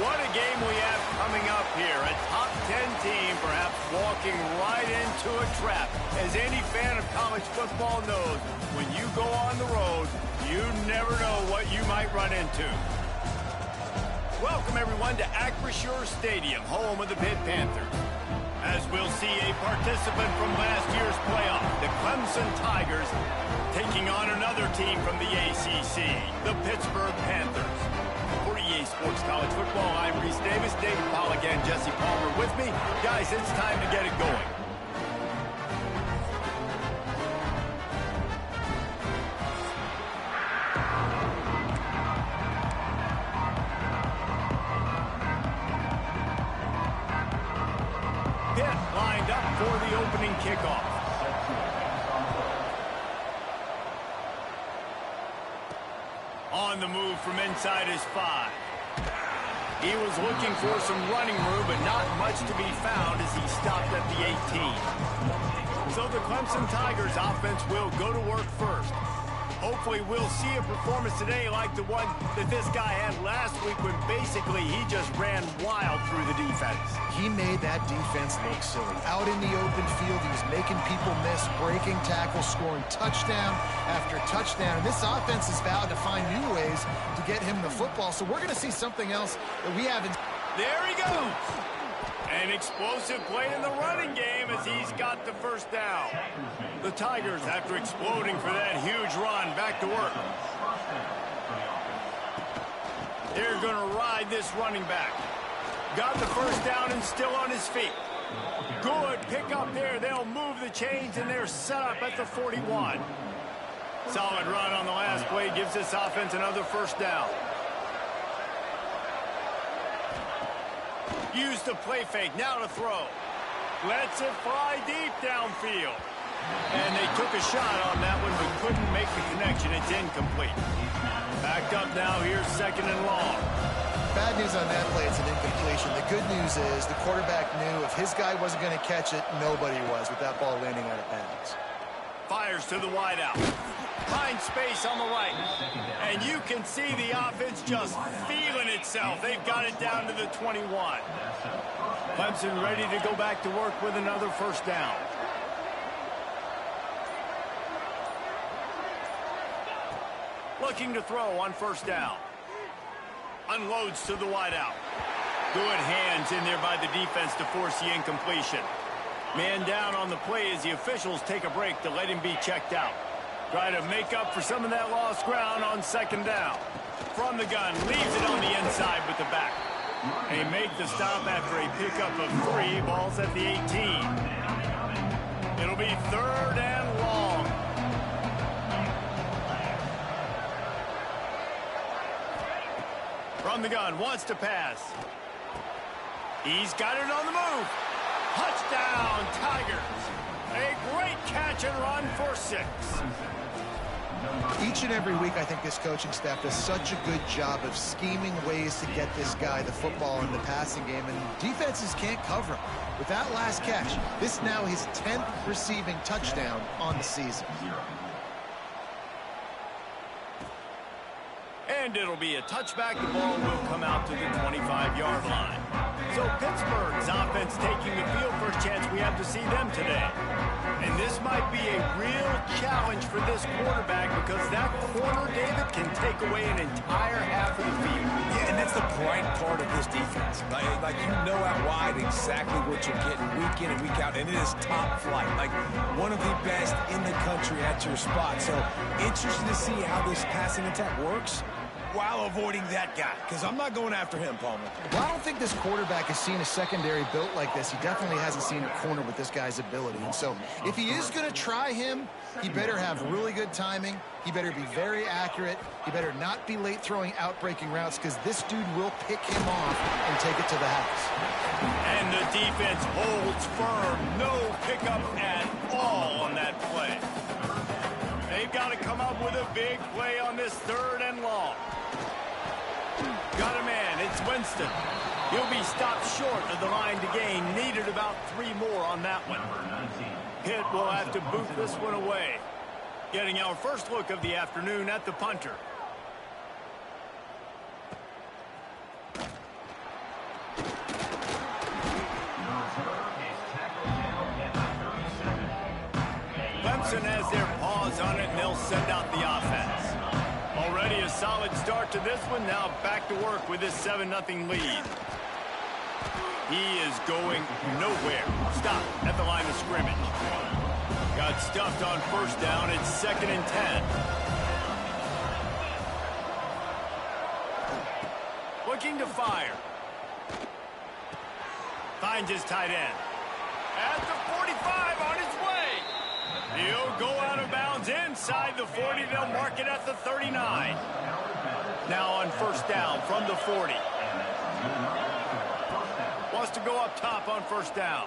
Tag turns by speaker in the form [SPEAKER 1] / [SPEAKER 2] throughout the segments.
[SPEAKER 1] What a game we have coming up here. A top 10 team perhaps walking right into a trap. As any fan of college football knows, when you go on the road, you never know what you might run into. Welcome, everyone, to Acrisure Stadium, home of the Pitt Panthers. As we'll see a participant from last year's playoff, the Clemson Tigers, taking on another team from the ACC, the Pittsburgh Panthers. For EA Sports College Football, I'm Reese Davis, David Pollack, and Jesse Palmer with me. Guys, it's time to get it going. Pitt lined up for the opening kickoff. On the move from inside his 5. He was looking for some running room, but not much to be found as he stopped at the 18. So the Clemson Tigers offense will go to work first. Hopefully we'll see a performance today like the one that this guy had last week when basically he just ran wild through the defense.
[SPEAKER 2] He made that defense look silly. Out in the open field, he was making people miss, breaking tackles, scoring touchdown after touchdown. And this offense has vowed to find new ways to get him the football. So we're going to see something else that we haven't.
[SPEAKER 1] There he goes. An explosive play in the running game as he's got the first down. The Tigers, after exploding for that huge run, back to work. They're going to ride this running back. Got the first down and still on his feet. Good pick up there. They'll move the chains, and they're set up at the 41. Solid run on the last play gives this offense another first down. Use the play fake, now to throw. Lets it fly deep downfield. And they took a shot on that one, but couldn't make the connection. It's incomplete. Backed up now, here's second and long.
[SPEAKER 2] Bad news on that play, it's an incompletion. The good news is the quarterback knew if his guy wasn't going to catch it, nobody was with that ball landing out of bounds.
[SPEAKER 1] Fires to the wideout. Find space on the right. And you can see the offense just feeling itself. They've got it down to the 21. Clemson ready to go back to work with another first down. Looking to throw on first down. Unloads to the wideout. Good hands in there by the defense to force the incompletion. Man down on the play as the officials take a break to let him be checked out. Try to make up for some of that lost ground on second down. From the gun, leaves it on the inside with the back. They make the stop after a pickup of 3. Ball's at the 18. It'll be third and long. From the gun, wants to pass. He's got it on the move. Touchdown, Tigers. A great catch and run for 6.
[SPEAKER 2] Each and every week, I think this coaching staff does such a good job of scheming ways to get this guy the football in the passing game, and defenses can't cover him. With that last catch, this is now his 10th receiving touchdown on the season.
[SPEAKER 1] And it'll be a touchback. The ball will come out to the 25-yard line. So Pittsburgh's offense taking the field. First chance we have to see them today. And this might be a real challenge for this quarterback because that corner, David, can take away an entire half of the field.
[SPEAKER 3] Yeah, and that's the bright part of this defense. Like you know out wide exactly what you're getting week in and week out, and it is top flight. Like one of the best in the country at your spot. So interested to see how this passing attack works while avoiding that guy, because I'm not going after him, Palmer.
[SPEAKER 2] Well, I don't think this quarterback has seen a secondary built like this. He definitely hasn't seen a corner with this guy's ability. And so if he is going to try him, he better have really good timing. He better be very accurate. He better not be late throwing out-breaking routes because this dude will pick him off and take it to the house.
[SPEAKER 1] And the defense holds firm. No pickup at all on that play. They've got to come up with a big play on this third and long. Got a man. It's Winston. He'll be stopped short of the line to gain. Needed about 3 more on that one. Pitt will have to boot this one away. Getting our first look of the afternoon at the punter. they'll send out the offense. Already a solid start to this one. Now back to work with this 7-0 lead. He is going nowhere. Stop at the line of scrimmage. Got stuffed on first down. It's 2nd and 10. Looking to fire. Finds his tight end. At the 45 on his way. He'll go out of bounds inside the 40. They'll mark it at the 39. Now on first down from the 40. Wants to go up top on first down.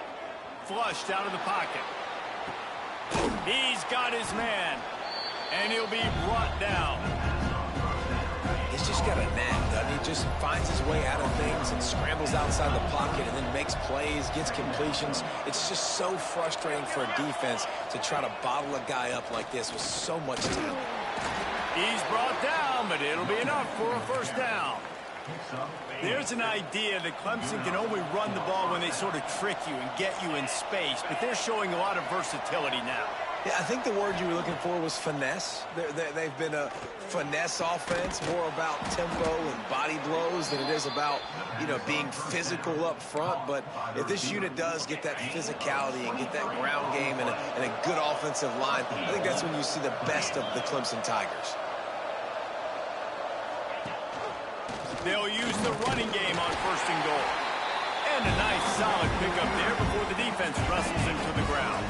[SPEAKER 1] Flushed out of the pocket. He's got his man. And he'll be brought down.
[SPEAKER 3] He's just got a knack, doesn't he? Just finds his way out of things and scrambles outside the pocket and then makes plays, gets completions. It's just so frustrating for a defense to try to bottle a guy up like this with so much talent.
[SPEAKER 1] He's brought down, but it'll be enough for a first down. There's an idea that Clemson can only run the ball when they sort of trick you and get you in space, but they're showing a lot of versatility now.
[SPEAKER 3] Yeah, I think the word you were looking for was finesse. They've been a finesse offense, more about tempo and body blows than it is about, being physical up front. But if this unit does get that physicality and get that ground game and a good offensive line, I think that's when you see the best of the Clemson Tigers.
[SPEAKER 1] They'll use the running game on 1st and goal. And a nice solid pickup there before the defense wrestles him to the ground.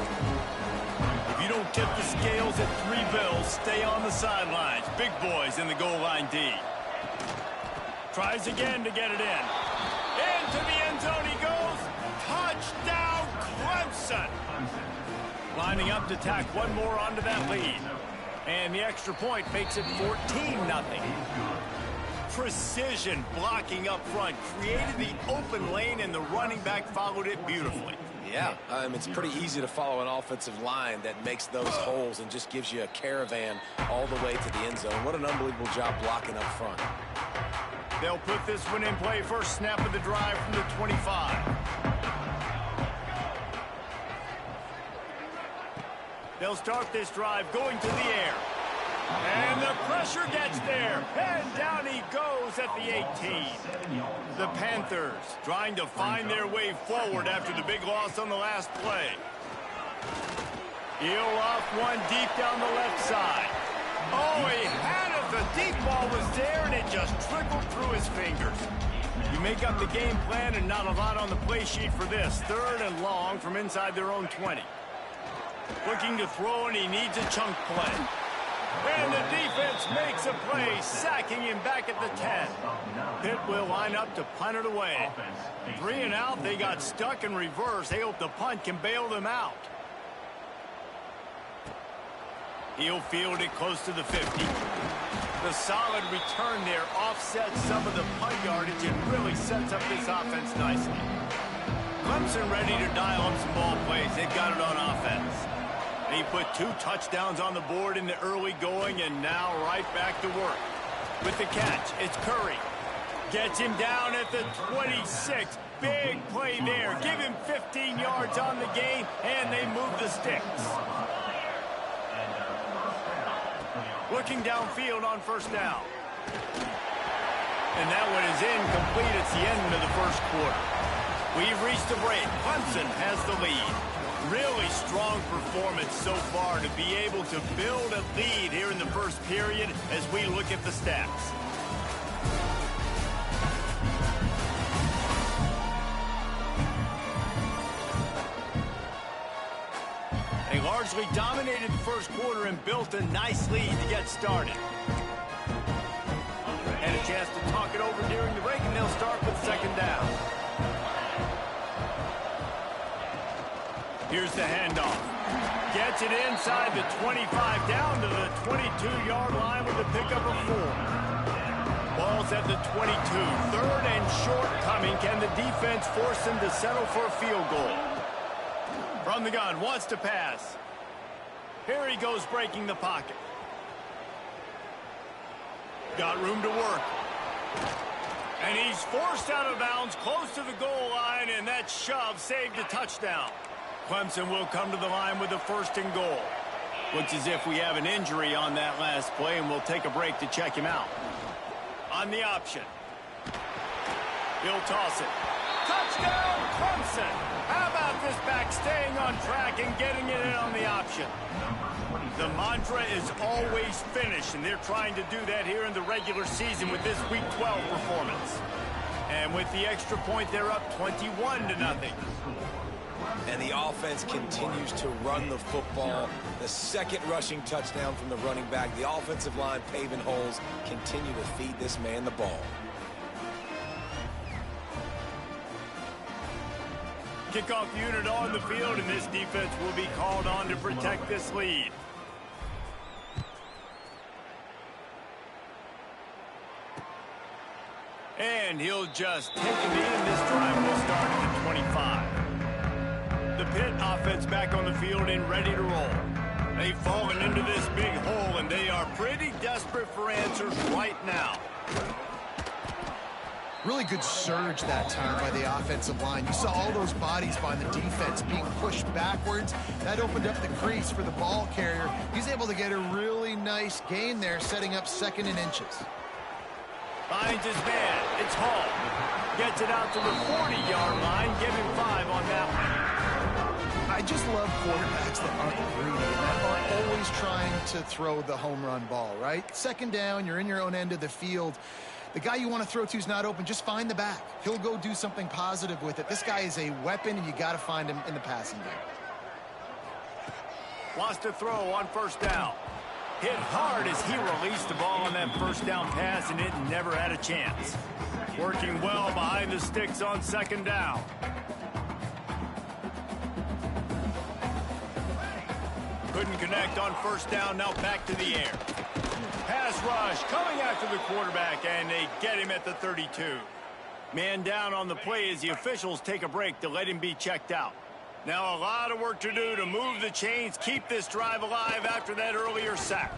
[SPEAKER 1] If you don't tip the scales at 3 bills, stay on the sidelines. Big boys in the goal line D. Tries again to get it in. Into the end zone he goes. Touchdown, Clemson. Lining up to tack one more onto that lead. And the extra point makes it 14-0. Precision blocking up front created the open lane, and the running back followed it beautifully.
[SPEAKER 3] Yeah, it's pretty easy to follow an offensive line that makes those holes and just gives you a caravan all the way to the end zone. What an unbelievable job blocking up front.
[SPEAKER 1] They'll put this one in play. First snap of the drive from the 25. They'll start this drive going to the air. And the pressure gets there. And down he goes at the 18. The Panthers trying to find their way forward after the big loss on the last play. He'll off one deep down the left side. Oh, he had it. The deep ball was there, and it just trickled through his fingers. You make up the game plan, and not a lot on the play sheet for this. 3rd and long from inside their own 20. Looking to throw, and he needs a chunk play. And the defense makes a play, sacking him back at the 10. Pitt will line up to punt it away. 3 and out, they got stuck in reverse. They hope the punt can bail them out. He'll field it close to the 50. The solid return there offsets some of the punt yardage and really sets up this offense nicely. Clemson ready to dial up some ball plays. They've got it on offense. He put 2 touchdowns on the board in the early going, and now right back to work. With the catch, it's Curry. Gets him down at the 26. Big play there. Give him 15 yards on the gain, and they move the sticks. Looking downfield on first down. And that one is incomplete. It's the end of the first quarter. We've reached the break. Clemson has the lead. Really strong performance so far to be able to build a lead here in the first period as we look at the stats. They largely dominated the first quarter and built a nice lead to get started. Had a chance to talk it over during the break, and they'll start with 2nd down. Here's the handoff. Gets it inside the 25, down to the 22-yard line with a pickup of 4. Ball's at the 22. 3rd and short coming. Can the defense force them to settle for a field goal? From the gun, wants to pass. Here he goes breaking the pocket. Got room to work. And he's forced out of bounds close to the goal line, and that shove saved a touchdown. Clemson will come to the line with a 1st and goal. Looks as if we have an injury on that last play, and we'll take a break to check him out. On the option. He'll toss it. Touchdown, Clemson! How about this back staying on track and getting it in on the option? The mantra is always finish, and they're trying to do that here in the regular season with this Week 12 performance. And with the extra point, they're up 21-0.
[SPEAKER 3] And the offense continues to run the football. The second rushing touchdown from the running back. The offensive line paving holes. Continue to feed this man the ball.
[SPEAKER 1] Kickoff unit on the field, and this defense will be called on to protect this lead. And he'll just take him in. This drive will start at the 25. The Pitt offense back on the field and ready to roll. They've fallen into this big hole, and they are pretty desperate for answers right now.
[SPEAKER 2] Really good surge that time by the offensive line. You saw all those bodies by the defense being pushed backwards. That opened up the crease for the ball carrier. He's able to get a really nice gain there, setting up 2nd and inches.
[SPEAKER 1] Finds his man. It's Hall. Gets it out to the 40-yard line. Give him 5 on that one.
[SPEAKER 2] I just love quarterbacks that aren't greedy, that aren't always trying to throw the home run ball, right? 2nd down, you're in your own end of the field. The guy you want to throw to is not open. Just find the back. He'll go do something positive with it. This guy is a weapon, and you got to find him in the passing game.
[SPEAKER 1] Wants to throw on 1st down. Hit hard as he released the ball on that 1st down pass, and it never had a chance. Working well behind the sticks on 2nd down. Couldn't connect on 1st down. Now back to the air. Pass rush coming after the quarterback, and they get him at the 32. Man down on the play as the officials take a break to let him be checked out. Now a lot of work to do to move the chains, keep this drive alive after that earlier sack.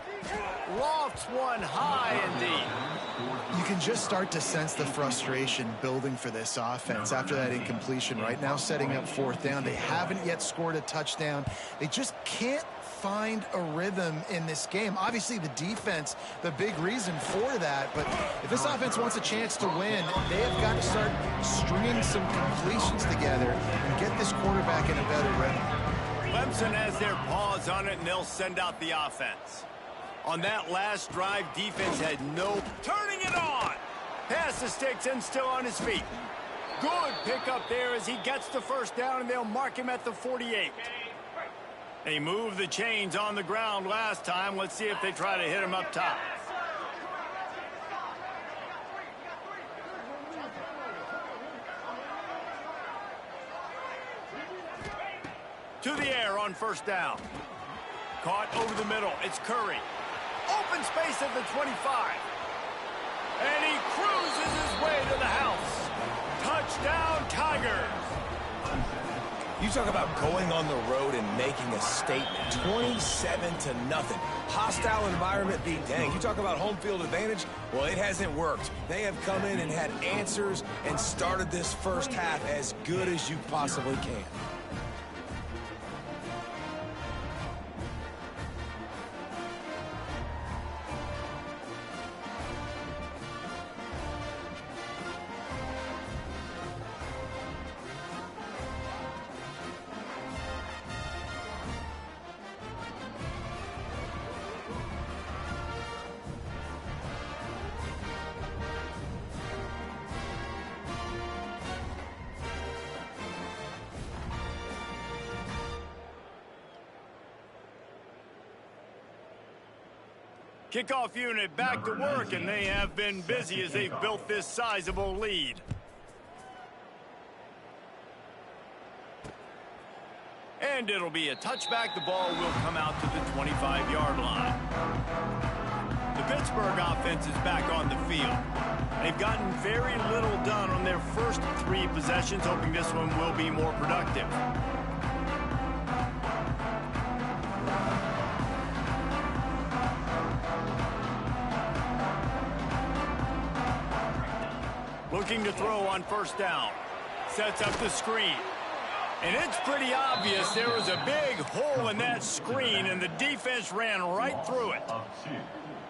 [SPEAKER 1] Lofts one high indeed.
[SPEAKER 2] You can just start to sense the frustration building for this offense after that incompletion. Right now setting up 4th down. They haven't yet scored a touchdown. They just can't find a rhythm in this game. Obviously the defense, the big reason for that, but if this offense wants a chance to win, they have got to start stringing some completions together and get this quarterback in a better rhythm.
[SPEAKER 1] Clemson has their paws on it, and they'll send out the offense. On that last drive, defense had no turning it on. Pass the sticks and still on his feet. Good pickup there as he gets the 1st down, and they'll mark him at the 48. They moved the chains on the ground last time. Let's see if they try to hit him up top. To the air on 1st down. Caught over the middle. It's Curry. Open space at the 25. And he cruises his way to the house. Touchdown, Tigers.
[SPEAKER 3] You talk about going on the road and making a statement. 27-0. Hostile environment be dang. You talk about home field advantage. Well, it hasn't worked. They have come in and had answers and started this 1st half as good as you possibly can.
[SPEAKER 1] Kickoff unit back to work, and they have been busy as they've built this sizable lead. And it'll be a touchback. The ball will come out to the 25-yard line. The Pittsburgh offense is back on the field. They've gotten very little done on their first 3 possessions, hoping this one will be more productive. Looking to throw on 1st down. Sets up the screen. And it's pretty obvious there was a big hole in that screen, and the defense ran right through it.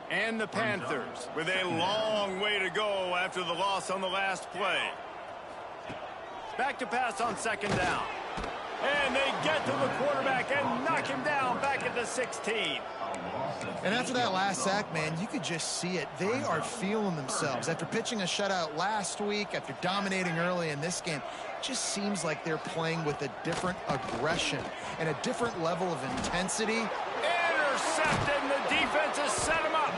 [SPEAKER 1] And the Panthers with a long way to go after the loss on the last play. Back to pass on second down. And they get to the quarterback and knock him down back at the 16.
[SPEAKER 2] And after that last sack, man, you could just see it. They are feeling themselves. After pitching a shutout last week, after dominating early in this game, it just seems like they're playing with a different aggression and a different level of intensity.
[SPEAKER 1] Intercepted, and the defense has set him up.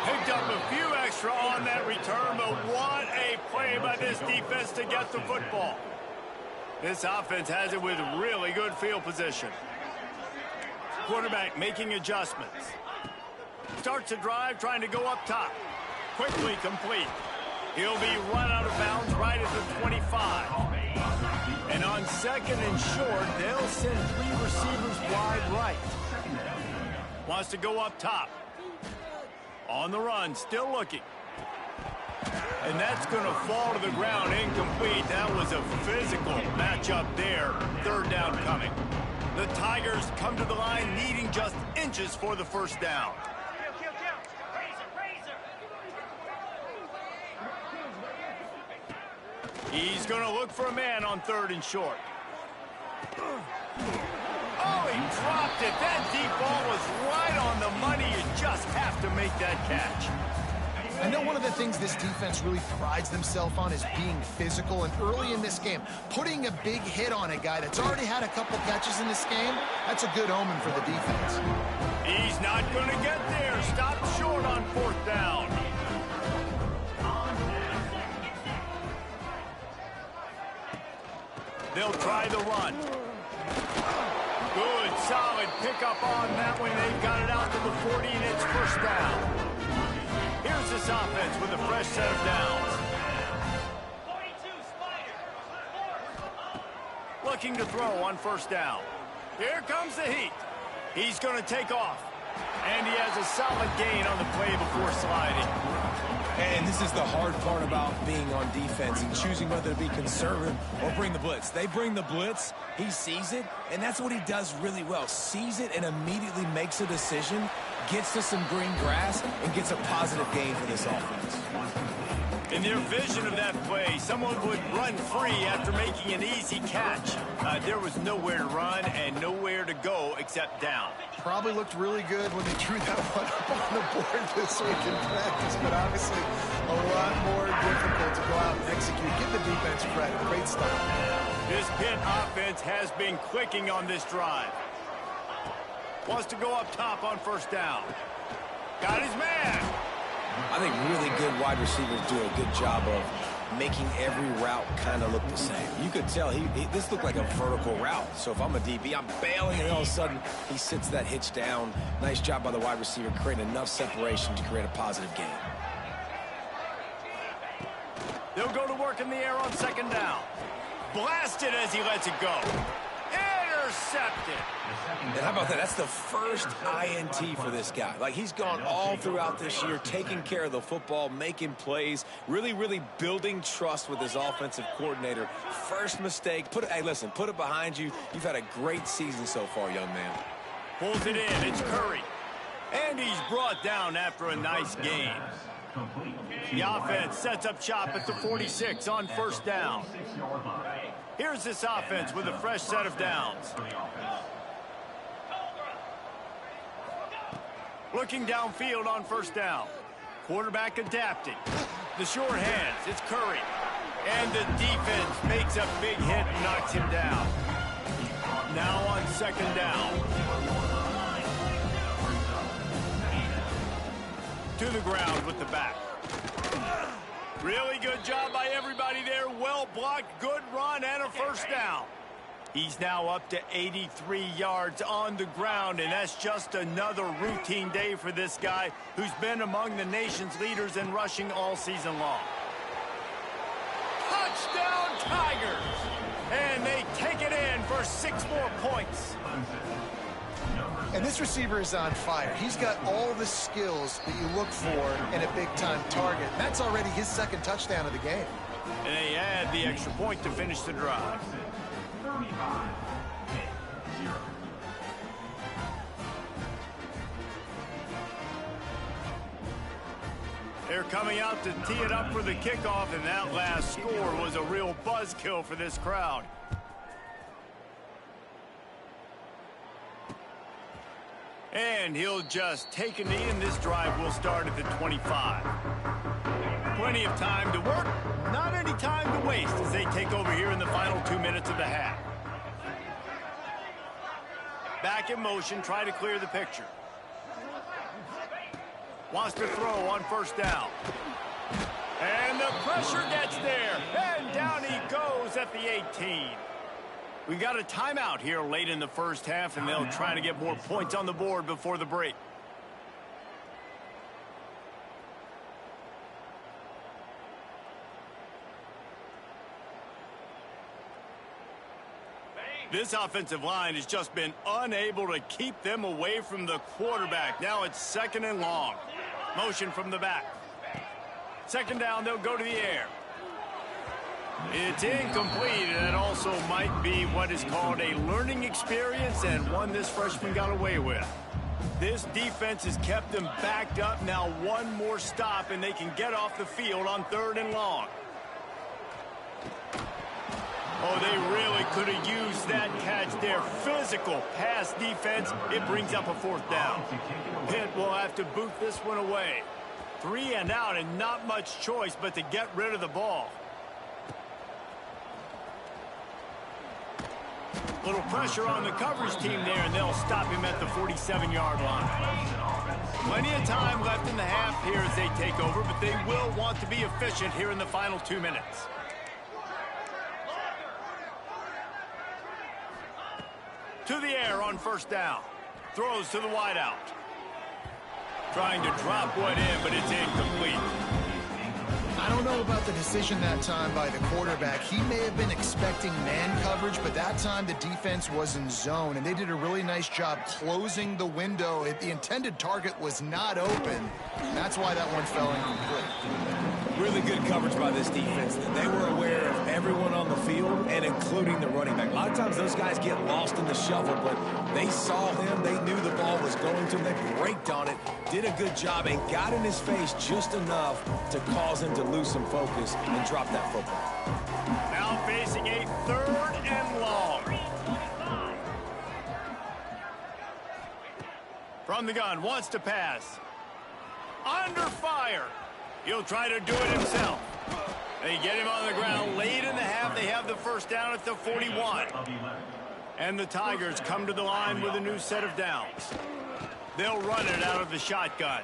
[SPEAKER 1] Picked up a few extra on that return, but what a play by this defense to get the football. This offense has it with really good field position. Quarterback making adjustments. Starts a drive trying to go up top. Quickly complete. He'll be run out of bounds right at the 25. And on second and short, they'll send 3 receivers wide right. Wants to go up top. On the run, still looking. And that's going to fall to the ground, incomplete. That was a physical matchup there. Third down coming. The Tigers come to the line needing just inches for the first down. He's going to look for a man on third and short. Oh, he dropped it. That deep ball was right on the money. You just have to make that catch.
[SPEAKER 2] I know one of the things this defense really prides themselves on is being physical, and early in this game, putting a big hit on a guy that's already had a couple catches in this game, that's a good omen for the defense.
[SPEAKER 1] He's not going to get there. Stop short on fourth down. They'll try the run. Good, solid pickup on that one. They've got it out to the 40, and it's first down. Here's this offense with a fresh set of downs. Looking to throw on first down. Here comes the heat. He's going to take off. And he has a solid gain on the play before sliding.
[SPEAKER 3] And this is the hard part about being on defense and choosing whether to be conservative or bring the blitz. They bring the blitz, he sees it, and that's what he does really well. Sees it and immediately makes a decision, gets to some green grass, and gets a positive gain for this offense.
[SPEAKER 1] In their vision of that play, someone would run free after making an easy catch. There was nowhere to run and nowhere to go except down.
[SPEAKER 2] Probably looked really good when they drew that one up on the board this week in practice, but obviously a lot more difficult to go out and execute. Give the defense credit. Great stop.
[SPEAKER 1] This Pitt offense has been clicking on this drive. Wants to go up top on first down. Got his man.
[SPEAKER 3] I think really good wide receivers do a good job of making every route kind of look the same. You could tell this looked like a vertical route. So if I'm a DB, I'm bailing, and all of a sudden he sits that hitch down. Nice job by the wide receiver, creating enough separation to create a positive gain.
[SPEAKER 1] They'll go to work in the air on second down. Blasted as he lets it go. Intercepted.
[SPEAKER 3] And how about that? That's the first INT for this guy. Like, he's gone all throughout this year, taking care of the football, making plays, really, really building trust with his offensive coordinator. First mistake. Hey, listen, put it behind you. You've had a great season so far, young man.
[SPEAKER 1] Pulls it in. It's Curry. And he's brought down after a nice gain. The offense sets up shop at the 46 on first down. Here's this offense with a fresh set of downs. Looking downfield on first down. Quarterback adapting. The short hands, it's Curry. And the defense makes a big hit and knocks him down. Now on second down. To the ground with the back. Really good job by everybody there. Well blocked, good run, and a first down. He's now up to 83 yards on the ground, and that's just another routine day for this guy who's been among the nation's leaders in rushing all season long. Touchdown Tigers! And they take it in for 6 more points.
[SPEAKER 2] And this receiver is on fire. He's got all the skills that you look for in a big-time target. That's already his second touchdown of the game.
[SPEAKER 1] And they add the extra point to finish the drive. They're coming out to tee it up for the kickoff, and that last score was a real buzzkill for this crowd. And he'll just take a knee, and this drive will start at the 25. Plenty of time to work, not any time to waste as they take over here in the final 2 minutes of the half. Back in motion, try to clear the picture. Wants to throw on first down. And the pressure gets there. And down he goes at the 18. We got a timeout here late in the first half, and they'll try to get more points on the board before the break. This offensive line has just been unable to keep them away from the quarterback. Now it's 2nd and long. Motion from the back. 2nd down, they'll go to the air. It's incomplete, and it also might be what is called a learning experience, and one this freshman got away with. This defense has kept them backed up. Now one more stop, and they can get off the field on 3rd and long. Oh, they really could have used that catch there. Physical pass defense. It brings up a 4th down. Pitt will have to boot this one away. 3 and out, and not much choice but to get rid of the ball. Little pressure on the coverage team there, and they'll stop him at the 47-yard line. Plenty of time left in the half here as they take over, but they will want to be efficient here in the final 2 minutes. To the air on first down. Throws to the wideout. Trying to drop one in, but it's incomplete.
[SPEAKER 2] I don't know about the decision that time by the quarterback. He may have been expecting man coverage, but that time the defense was in zone, and they did a really nice job closing the window. The intended target was not open. That's why that one fell incomplete.
[SPEAKER 3] Really good coverage by this defense. They were aware of everyone on the field, and including the running back. A lot of times those guys get lost in the shuffle, but they saw him. They knew the ball was going to them. They braked on it, did a good job, and got in his face just enough to cause him to lose some focus and drop that football.
[SPEAKER 1] Now facing a 3rd and long. From the gun, wants to pass. Under fire. He'll try to do it himself. They get him on the ground late in the half. They have the 1st down at the 41. And the Tigers come to the line with a new set of downs. They'll run it out of the shotgun.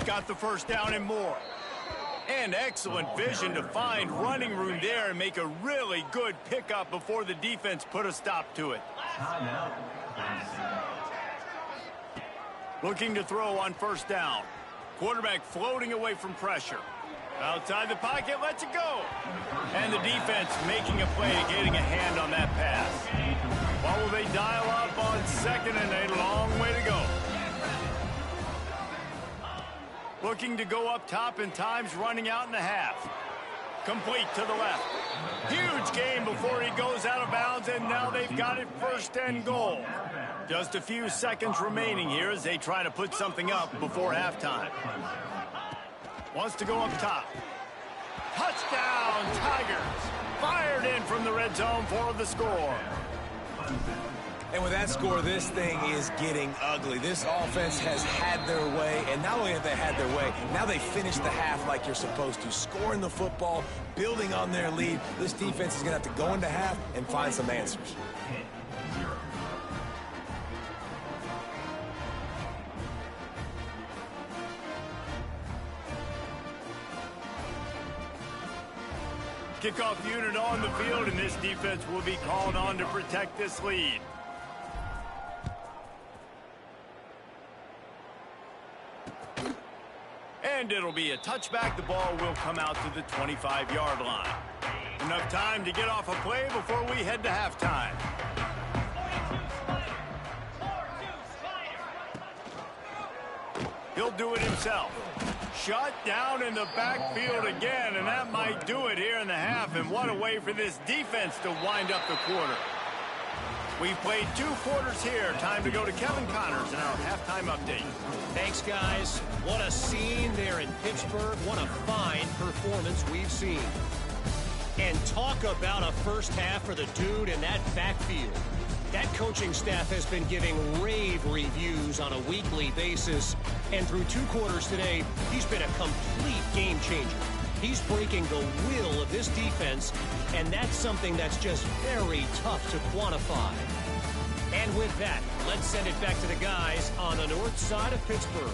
[SPEAKER 1] Got the 1st down and more. And excellent vision to find running room there and make a really good pickup before the defense put a stop to it. Looking to throw on 1st down. Quarterback floating away from pressure. Outside the pocket, lets it go. And the defense making a play, getting a hand on that pass. What will they dial up on 2nd and a long way to go? Looking to go up top, and time's running out in the half. Complete to the left. Huge gain before he goes out of bounds, and now they've got it 1st and goal. Just a few seconds remaining here as they try to put something up before halftime. Wants to go up top. Touchdown, Tigers. Fired in from the red zone for the score.
[SPEAKER 3] And with that score, this thing is getting ugly. This offense has had their way, and not only have they had their way, now they finish the half like you're supposed to, scoring the football, building on their lead. This defense is going to have to go into half and find some answers.
[SPEAKER 1] Kickoff unit on the field, and this defense will be called on to protect this lead. And it'll be a touchback. The ball will come out to the 25-yard line. Enough time to get off a play before we head to halftime. He'll do it himself. Shut down in the backfield again, and that might do it here in the half. And what a way for this defense to wind up the quarter. We've played 2 quarters here. Time to go to Kevin Connors in our halftime update.
[SPEAKER 4] Thanks, guys. What a scene there in Pittsburgh. What a fine performance we've seen. And talk about a first half for the dude in that backfield. That coaching staff has been giving rave reviews on a weekly basis. And through 2 quarters today, he's been a complete game changer. He's breaking the will of this defense, and that's something that's just very tough to quantify. And with that, let's send it back to the guys on the north side of Pittsburgh.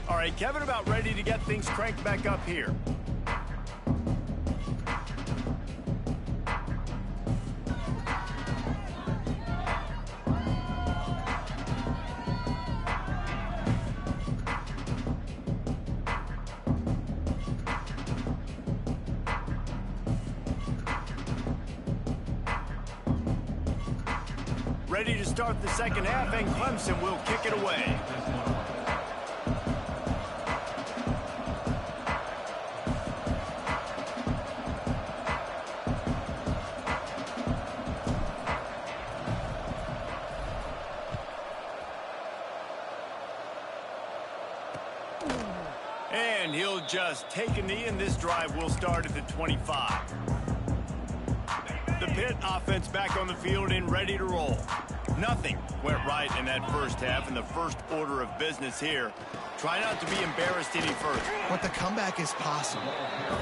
[SPEAKER 1] All right, Kevin, about ready to get things cranked back up here. Ready to start the second half, and Clemson will kick it away. And he'll just take a knee, and this drive will start at the 25. The Pitt offense back on the field and ready to roll. Nothing went right in that first half, and the first order of business here. Try not to be embarrassed any further.
[SPEAKER 2] But the comeback is possible.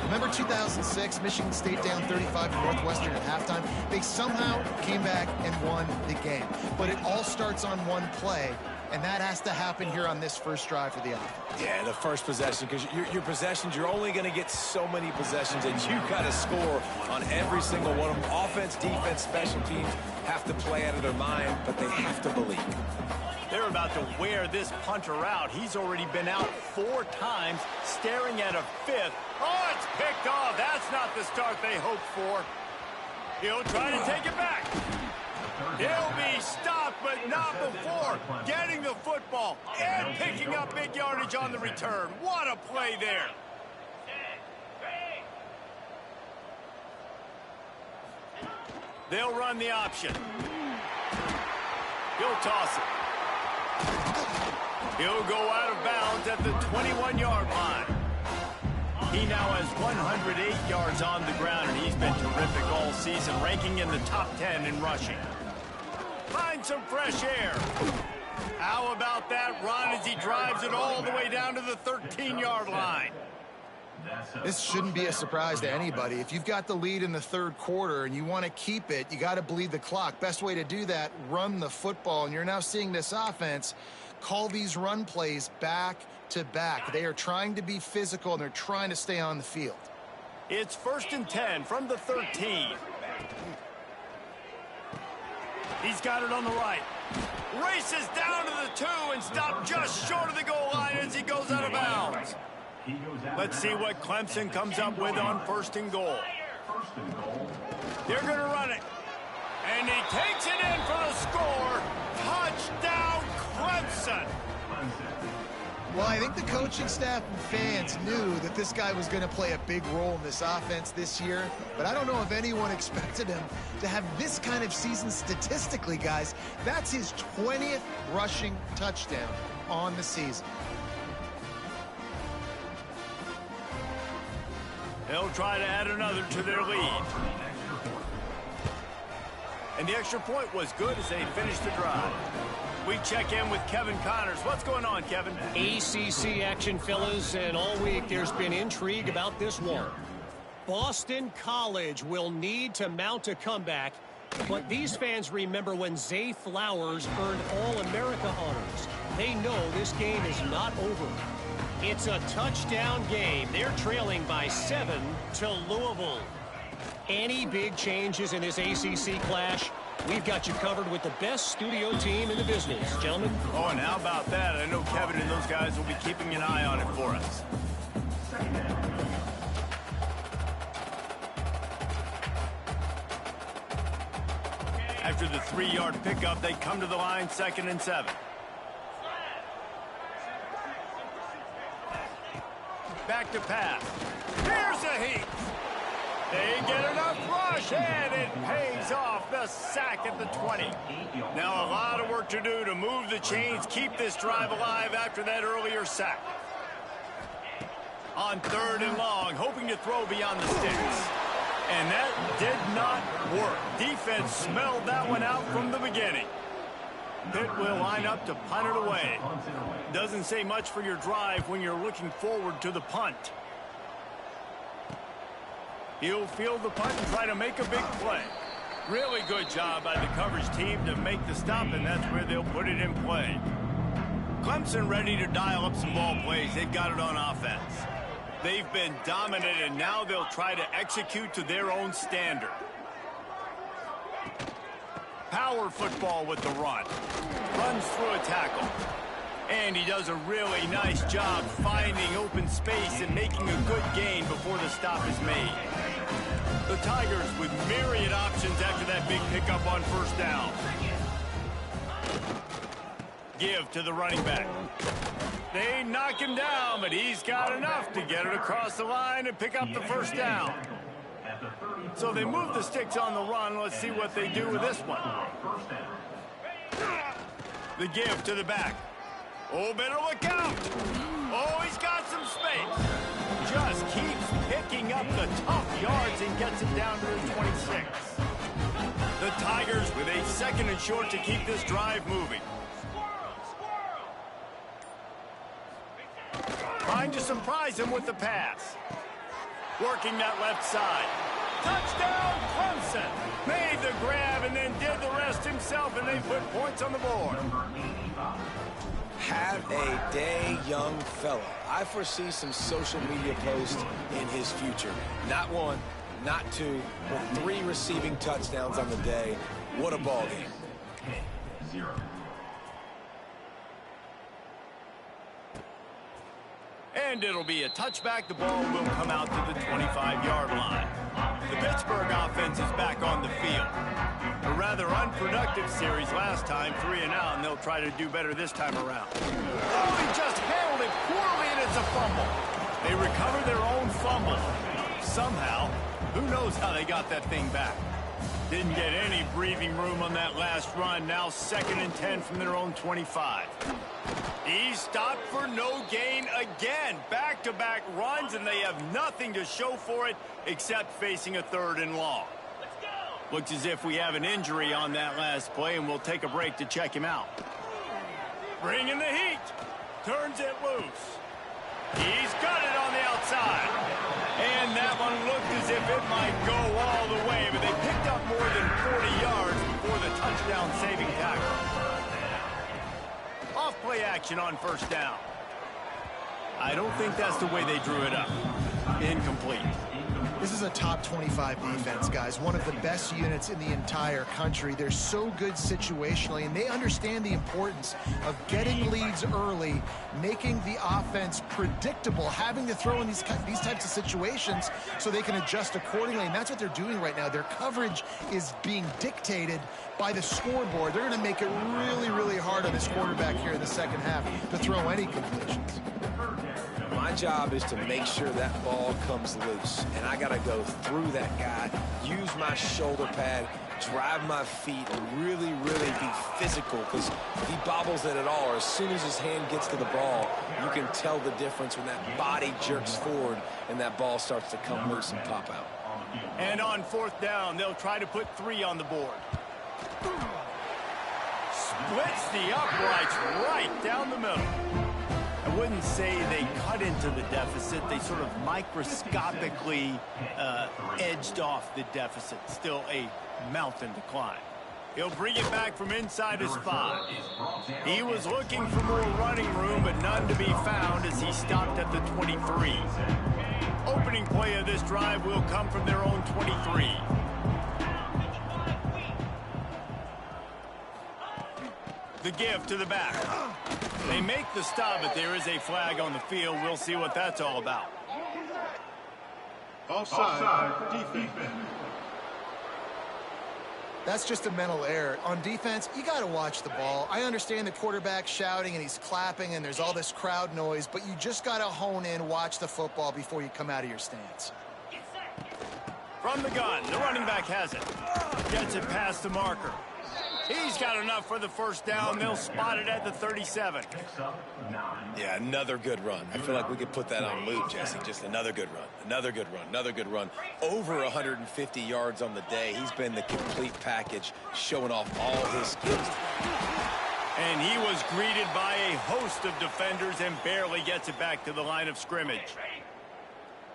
[SPEAKER 2] Remember 2006, Michigan State down 35 to Northwestern at halftime? They somehow came back and won the game. But it all starts on one play, and that has to happen here on this first drive for the offense.
[SPEAKER 3] Yeah, the first possession, because your possessions, you're only going to get so many possessions, and you've got to score on every single one of them. Offense, defense, special teams have to play out of their mind, but they have to believe.
[SPEAKER 1] They're about to wear this punter out. He's already been out 4 times, staring at a 5th. Oh, it's picked off. That's not the start they hoped for. He'll try to take it back. He'll be stopped, but not before getting the football and picking up big yardage on the return. What a play there. They'll run the option. He'll toss it. He'll go out of bounds at the 21-yard line. He now has 108 yards on the ground, and he's been terrific all season, ranking in the top 10 in rushing. Find some fresh air. How about that run as he drives it all the way down to the 13-yard line?
[SPEAKER 2] This shouldn't be a surprise to anybody. If you've got the lead in the third quarter and you want to keep it, you got to bleed the clock. Best way to do that, run the football. And you're now seeing this offense call these run plays back to back. They are trying to be physical, and they're trying to stay on the field.
[SPEAKER 1] It's 1st and 10 from the 13. He's got it on the right. Races down to the 2 and stopped just short of the goal line as he goes out of bounds. Let's see what Clemson comes up with on 1st and goal. They're going to run it. And he takes it in for the score. Touchdown, Clemson.
[SPEAKER 2] Well, I think the coaching staff and fans knew that this guy was going to play a big role in this offense this year, but I don't know if anyone expected him to have this kind of season statistically, guys. That's his 20th rushing touchdown on the season.
[SPEAKER 1] They'll try to add another to their lead. And the extra point was good as they finished the drive. We check in with Kevin Connors. What's going on, Kevin?
[SPEAKER 4] ACC action, fellas, and all week there's been intrigue about this one. Boston College will need to mount a comeback, but these fans remember when Zay Flowers earned All-America honors. They know this game is not over. It's a touchdown game. They're trailing by 7 to Louisville. Any big changes in this ACC clash? We've got you covered with the best studio team in the business, gentlemen.
[SPEAKER 1] Oh, and how about that? I know Kevin and those guys will be keeping an eye on it for us. After the 3-yard pickup, they come to the line 2nd and 7. Back to pass. Here's a heat. They get enough rush, and it pays off. The sack at the 20. Now a lot of work to do to move the chains, keep this drive alive after that earlier sack. On 3rd and long, hoping to throw beyond the sticks. And that did not work. Defense smelled that one out from the beginning. Pitt will line up to punt it away. Doesn't say much for your drive when you're looking forward to the punt. He'll field the punt and try to make a big play. Really good job by the coverage team to make the stop, and that's where they'll put it in play. Clemson ready to dial up some ball plays. They've got it on offense. They've been dominant, and now they'll try to execute to their own standard. Power football with the run. Runs through a tackle. And he does a really nice job finding open space and making a good gain before the stop is made. The Tigers with myriad options after that big pickup on 1st down. Give to the running back. They knock him down, but he's got enough to get it across the line and pick up the 1st down. So they move the sticks on the run. Let's see what they do with this one. The give to the back. Oh, better look out. Oh, he's got some space. Just keeps picking up the tough yards and gets it down to the 26. The Tigers with a 2nd and short to keep this drive moving. Trying to surprise him with the pass. Working that left side. Touchdown, Clemson. Made the grab and then did the rest himself, and they put points on the board.
[SPEAKER 3] Have a day, young fella. I foresee some social media posts in his future. Not 1, not 2, but 3 receiving touchdowns on the day. What a ball game.
[SPEAKER 1] And it'll be a touchback. The ball will come out to the 25-yard line. The Pittsburgh offense is back on the field. A rather unproductive series last time, 3 and out, and they'll try to do better this time around. Oh, he just handled it poorly, and it's a fumble. They recover their own fumble. Somehow, who knows how they got that thing back. Didn't get any breathing room on that last run. Now 2nd and 10 from their own 25. He stopped for no gain again. Back-to-back runs, and they have nothing to show for it except facing a 3rd and long. Looks as if we have an injury on that last play, and we'll take a break to check him out. Bringing the heat. Turns it loose. He's got it on the outside. And that one looked as if it might go all the way, but they picked up more than 40 yards before the touchdown-saving tackle. Off-play action on 1st down. I don't think that's the way they drew it up. Incomplete.
[SPEAKER 2] This is a top 25 defense, guys. One of the best units in the entire country. They're so good situationally, and they understand the importance of getting leads early, making the offense predictable, having to throw in these types of situations so they can adjust accordingly, and that's what they're doing right now. Their coverage is being dictated by the scoreboard. They're going to make it really, really hard on this quarterback here in the 2nd half to throw any completions.
[SPEAKER 3] My job is to make sure that ball comes loose, and I got to go through that guy, use my shoulder pad, drive my feet, and really, really be physical, because if he bobbles it at all, or as soon as his hand gets to the ball, you can tell the difference when that body jerks forward and that ball starts to come loose and pop out.
[SPEAKER 1] And on 4th down, they'll try to put 3 on the board. Splits the uprights right down the middle. I wouldn't say they cut into the deficit. They sort of microscopically edged off the deficit. Still a mountain to climb. He'll bring it back from inside his 5. He was looking for more running room, but none to be found as he stopped at the 23. Opening play of this drive will come from their own 23. The give to the back. They make the stop, but there is a flag on the field. We'll see what that's all about.
[SPEAKER 5] Offside defense.
[SPEAKER 2] That's just a mental error. On defense, you got to watch the ball. I understand the quarterback shouting and he's clapping and there's all this crowd noise, but you just got to hone in, watch the football before you come out of your stance.
[SPEAKER 1] From the gun, the running back has it. Gets it past the marker. He's got enough for the first down. They'll spot it at the 37.
[SPEAKER 3] Yeah, another good run. I feel like we could put that on loop, Jesse. Just another good run, another good run, another good run. Over 150 yards on the day. He's been the complete package, showing off all his skills.
[SPEAKER 1] And he was greeted by a host of defenders and barely gets it back to the line of scrimmage.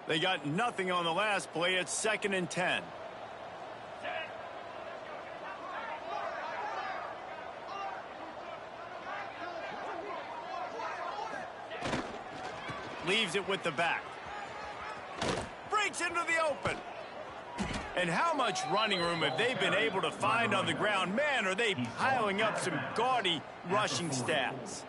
[SPEAKER 1] They got nothing on the last play. It's 2nd and 10. Leaves it with the back. Breaks into the open. And how much running room have they been able to find on the ground? Man, are they piling up some gaudy rushing stats.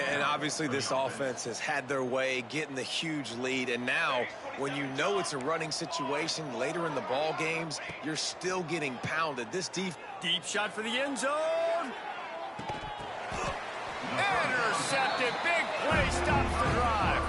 [SPEAKER 3] And obviously this offense has had their way, getting the huge lead. And now, when you know it's a running situation later in the ball games, you're still getting pounded. This deep
[SPEAKER 1] shot for the end zone. Intercepted. Big play stops the drive.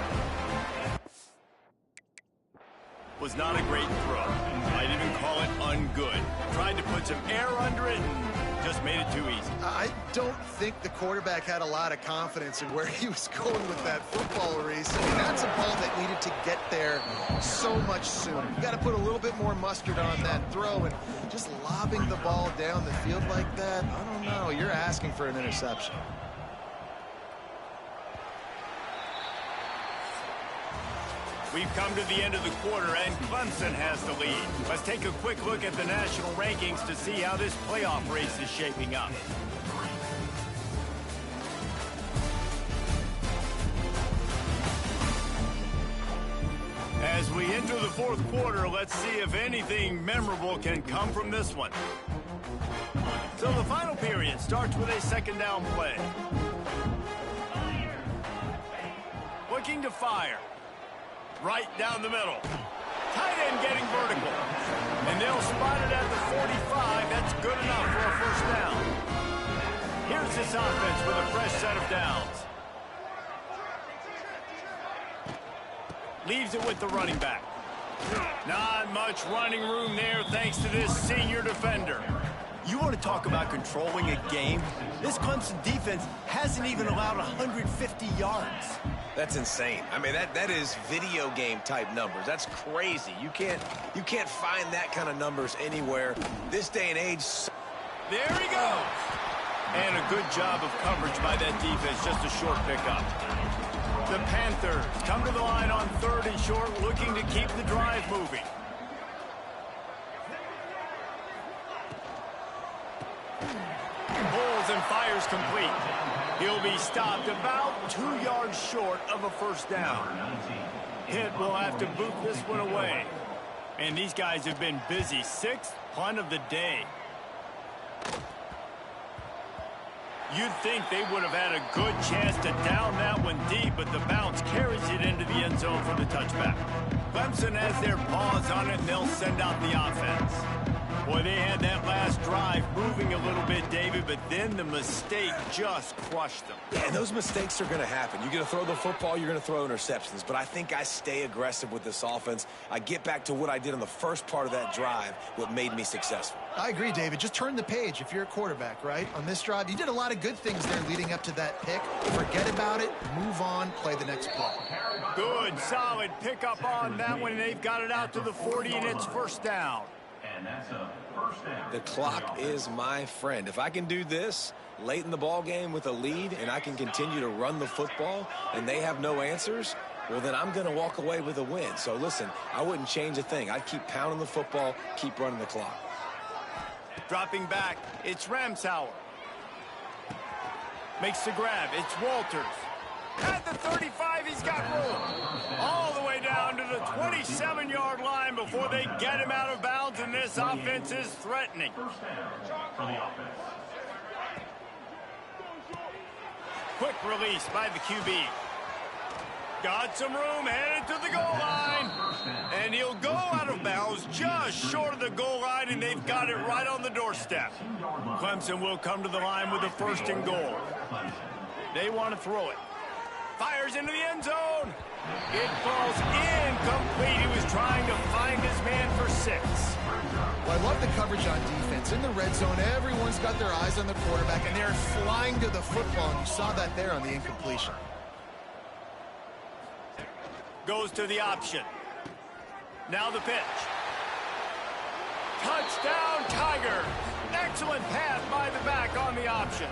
[SPEAKER 1] Was not a great throw. Might even call it ungood. Tried to put some air under it and just made it too easy.
[SPEAKER 2] I don't think the quarterback had a lot of confidence in where he was going with that football, Reese. I mean, that's a ball that needed to get there so much sooner. You got to put a little bit more mustard on that throw, and just lobbing the ball down the field like that, I don't know. You're asking for an interception.
[SPEAKER 1] We've come to the end of the quarter, and Clemson has the lead. Let's take a quick look at the national rankings to see how this playoff race is shaping up. As we enter the fourth quarter, let's see if anything memorable can come from this one. So the final period starts with a 2nd down play. Looking to fire. Right down the middle. Tight end getting vertical. And they'll spot it at the 45. That's good enough for a first down. Here's this offense with a fresh set of downs. Leaves it with the running back. Not much running room there thanks to this senior defender. You want to talk about controlling a game? This Clemson defense hasn't even allowed 150 yards.
[SPEAKER 3] That's insane. I mean, that is video game type numbers. That's crazy. You can't find that kind of numbers anywhere. This day and age.
[SPEAKER 1] There he goes. And a good job of coverage by that defense. Just a short pickup. The Panthers come to the line on 3rd and short, looking to keep the drive moving. Pulls and fires complete. He'll be stopped about 2 yards short of a first down. Pitt will have to boot this one away. And these guys have been busy. 6th punt of the day. You'd think they would have had a good chance to down that one deep, but the bounce carries it into the end zone for the touchback. Clemson has their paws on it, and they'll send out the offense. Boy, they had that last drive moving a little bit, David, but then the mistake just crushed them.
[SPEAKER 3] Yeah, and those mistakes are going to happen. You're going to throw the football, you're going to throw interceptions. But I think I stay aggressive with this offense. I get back to what I did in the first part of that drive, what made me successful.
[SPEAKER 2] I agree, David. Just turn the page if you're a quarterback, right? On this drive, you did a lot of good things there leading up to that pick. Forget about it, move on, play the next play.
[SPEAKER 1] Good, solid pickup on that one. They've got it out to the 40, and it's first down.
[SPEAKER 5] And that's a first down.
[SPEAKER 3] The clock is my friend. If I can do this late in the ball game with a lead and I can continue to run the football and they have no answers, well, then I'm going to walk away with a win. So, listen, I wouldn't change a thing. I'd keep pounding the football, keep running the clock.
[SPEAKER 1] Dropping back, it's Ramsauer. Makes the grab, it's Walters. At the 35, he's got room. All the way down to the 27-yard line before they get him out of bounds, and this offense is threatening.
[SPEAKER 5] First down for the offense.
[SPEAKER 1] Quick release by the QB. Got some room, headed to the goal line. And he'll go out of bounds just short of the goal line, and they've got it right on the doorstep. Clemson will come to the line with a 1st and goal. They want to throw it. Fires into the end zone. It falls incomplete. He was trying to find his man for 6.
[SPEAKER 2] Well, I love the coverage on defense. In the red zone, everyone's got their eyes on the quarterback, and they're flying to the football, and you saw that there on the incompletion.
[SPEAKER 1] Goes to the option. Now the pitch. Touchdown, Tiger. Excellent pass by the back on the option.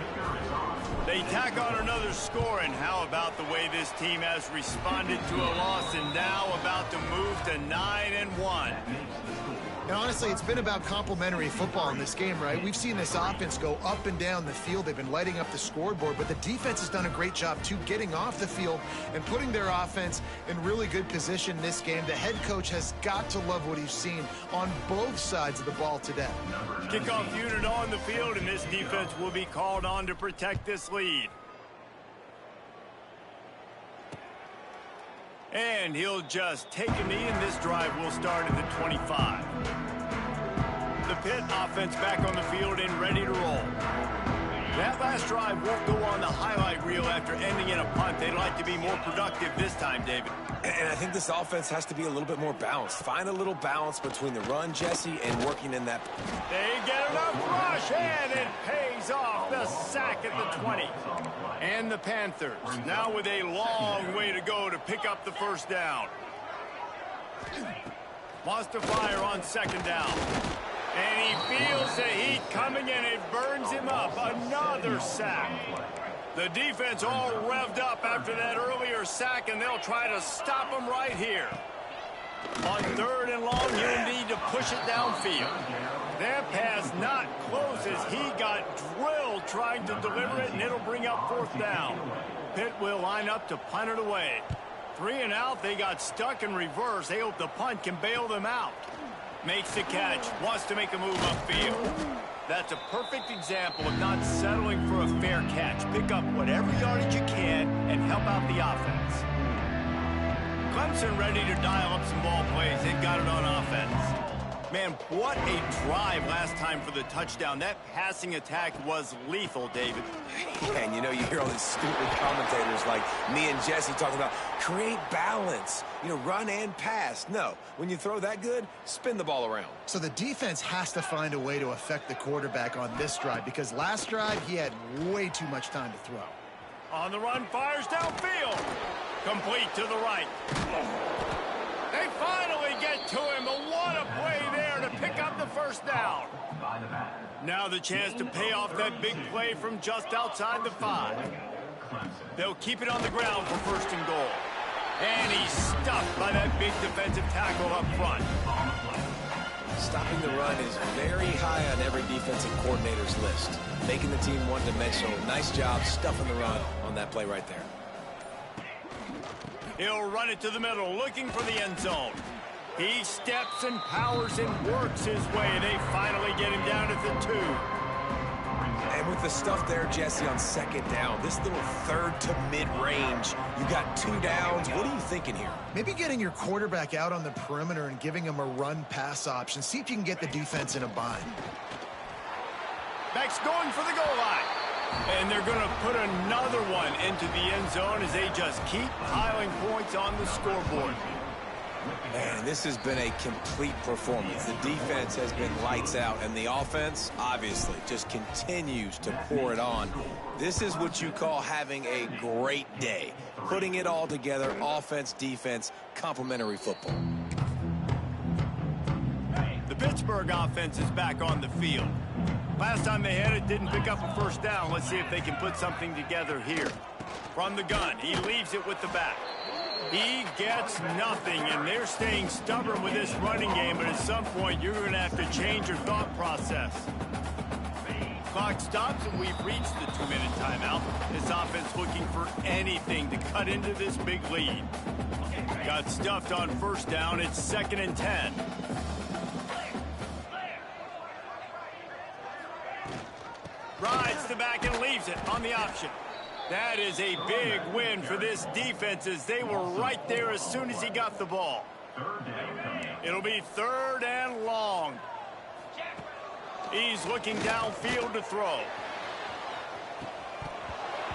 [SPEAKER 1] They tack on another score, and how about the way this team has responded to a loss and now about to move to 9-1.
[SPEAKER 2] And honestly, it's been about complementary football in this game, right? We've seen this offense go up and down the field. They've been lighting up the scoreboard, but the defense has done a great job, too, getting off the field and putting their offense in really good position this game. The head coach has got to love what he's seen on both sides of the ball today.
[SPEAKER 1] Kickoff unit on the field, and this defense will be called on to protect this lead. And he'll just take a knee, and this drive will start at the 25. The Pitt offense back on the field and ready to roll. That last drive won't go on the highlight reel after ending in a punt. They'd like to be more productive this time, David.
[SPEAKER 3] And I think this offense has to be a little bit more balanced. Find a little balance between the run, Jesse, and working in that.
[SPEAKER 1] They get enough rush, and it pays off. The sack at the 20. And the Panthers now with a long way to go to pick up the 1st down. Wants to fire on 2nd down. And he feels the heat coming, and it burns him up. Another sack. The defense all revved up after that earlier sack, and they'll try to stop him right here. On 3rd and long, you'll need to push it downfield. That pass not close as he got drilled trying to deliver it, and it'll bring up 4th down. Pitt will line up to punt it away. 3 and out, they got stuck in reverse. They hope the punt can bail them out. Makes the catch, wants to make a move upfield. That's a perfect example of not settling for a fair catch. Pick up whatever yardage you can and help out the offense. Clemson ready to dial up some ball plays. They've got it on offense. Man, what a drive last time for the touchdown. That passing attack was lethal, David.
[SPEAKER 3] And you know, you hear all these stupid commentators like me and Jesse talking about create balance, you know, run and pass. No, when you throw that good, spin the ball around.
[SPEAKER 2] So the defense has to find a way to affect the quarterback on this drive, because last drive he had way too much time to throw.
[SPEAKER 1] On the run, fires downfield. Complete to the right. They finally get to him, but what a play there to pick up the 1st down. Now the chance to pay off that big play from just outside the 5. They'll keep it on the ground for 1st and goal. And he's stuffed by that big defensive tackle up front.
[SPEAKER 3] Stopping the run is very high on every defensive coordinator's list. Making the team one-dimensional. Nice job stuffing the run on that play right there.
[SPEAKER 1] He'll run it to the middle, looking for the end zone. He steps and powers and works his way. They finally get him down at the 2.
[SPEAKER 3] And with the stuff there, Jesse, on 2nd down, this little 3rd to mid-range, you got 2 downs. What are you thinking here?
[SPEAKER 2] Maybe getting your quarterback out on the perimeter and giving him a run-pass option. See if you can get the defense in a bind.
[SPEAKER 1] Back's going for the goal line. And they're going to put another one into the end zone as they just keep piling points on the scoreboard.
[SPEAKER 3] Man, this has been a complete performance. The defense has been lights out, and the offense, obviously, just continues to pour it on. This is what you call having a great day. Putting it all together, offense, defense, complementary football.
[SPEAKER 1] The Pittsburgh offense is back on the field. Last time they had it, didn't pick up a 1st down. Let's see if they can put something together here. From the gun, he leaves it with the back. He gets nothing, and they're staying stubborn with this running game, but at some point, you're going to have to change your thought process. Clock stops, and we've reached the 2-minute timeout. This offense looking for anything to cut into this big lead. Got stuffed on 1st down. It's 2nd and 10. Rides the back and leaves it on the option. That is a big win for this defense as they were right there as soon as he got the ball. It'll be 3rd and long. He's looking downfield to throw.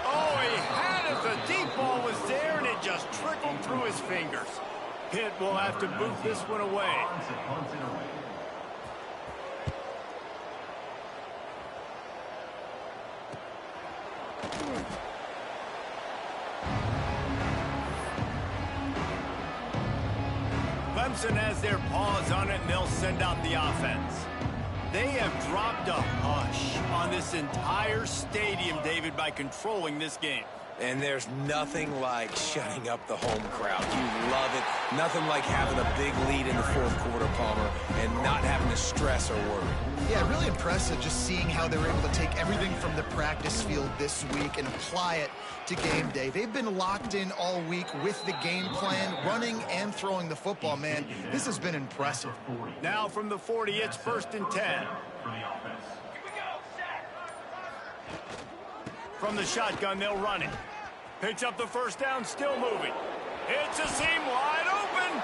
[SPEAKER 1] Oh, he had it. The deep ball was there, and it just trickled through his fingers. Pitt will have to boot this one away. Clemson has their paws on it, and they'll send out the offense. They have dropped a hush on this entire stadium, David, by controlling this game.
[SPEAKER 3] And there's nothing like shutting up the home crowd. You love it. Nothing like having a big lead in the fourth quarter, Palmer, and not having to stress or worry.
[SPEAKER 2] Yeah, really impressive just seeing how they were able to take everything from the practice field this week and apply it to game day. They've been locked in all week with the game plan, running and throwing the football, man. This has been impressive.
[SPEAKER 1] Now from the 40, it's 1st and 10. From the shotgun, they'll run it. Picks up the first down, still moving. It's a seam wide open.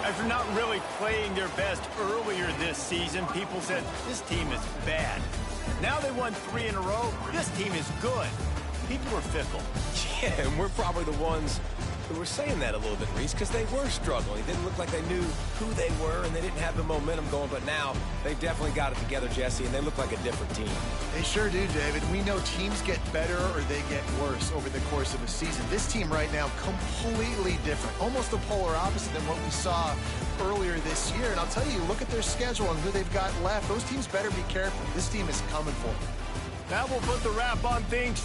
[SPEAKER 1] After not really playing their best earlier this season, people said this team is bad. Now they won 3 in a row. This team is good. People are fickle.
[SPEAKER 3] Yeah, and we're probably the ones who were saying that a little bit, Reese, because they were struggling. It didn't look like they knew who they were, and they didn't have the momentum going. But now they've definitely got it together, Jesse, and they look like a different team.
[SPEAKER 2] They sure do, David. We know teams get better or they get worse over the course of a season. This team right now, completely different. Almost the polar opposite than what we saw earlier this year. And I'll tell you, look at their schedule and who they've got left. Those teams better be careful. This team is coming for them.
[SPEAKER 1] That will put the wrap on things.